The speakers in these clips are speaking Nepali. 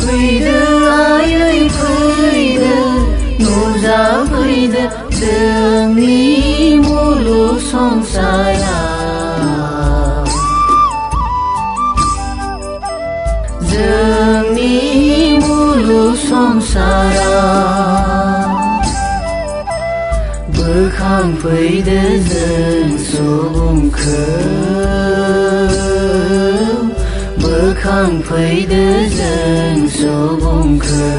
फैदो आयै फैदो नुजाफैदो जोंनि मुलुग संसारा जोंनि मुलुग संसारा बोखांफैदो जों सुबुंखौ बोखांफैदो जों सुबुंखौ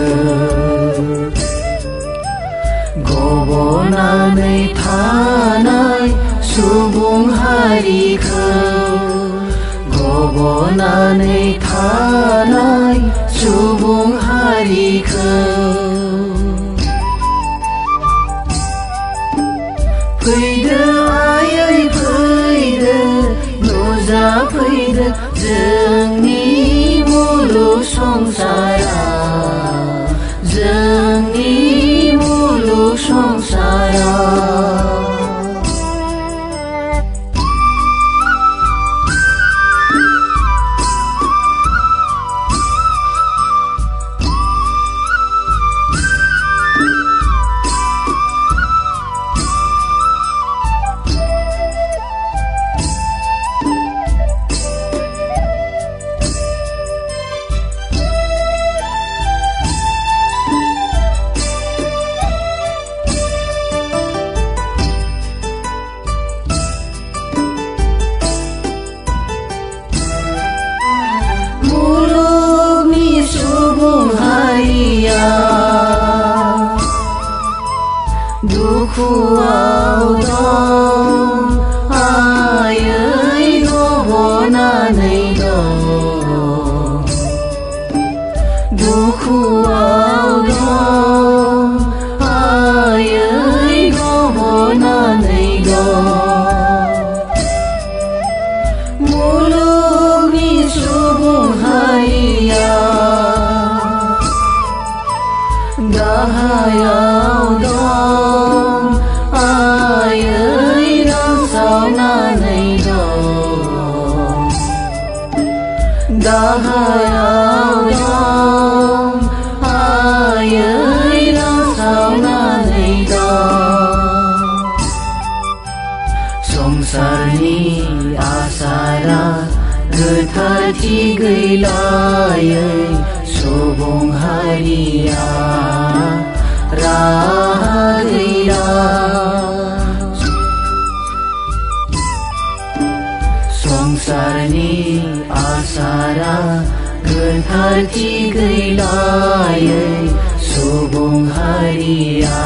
गब'नानै थानाय सुबुं हारिखौ गब'नानै थानाय सुबुं हारिखौ फैदो आयै फैदो नुजाफैदो जोंनि मुलुग संसारा जोंनि मुलुग संसारा दुखुआव दं आयै गब'नानै दं दुखुआव दं आयै गब'नानै दं मुलुगनि सुबुं हारिया गाहायाव दं आयै रानसावनानै दं गाहायाव दं आयै रानसावनानै दं संसारनि आसारा गोथारथि गैलायै सुबुं हारिया राहा गैला संसारनि आसारा गोथारथि गैलायै सुबुं हारिया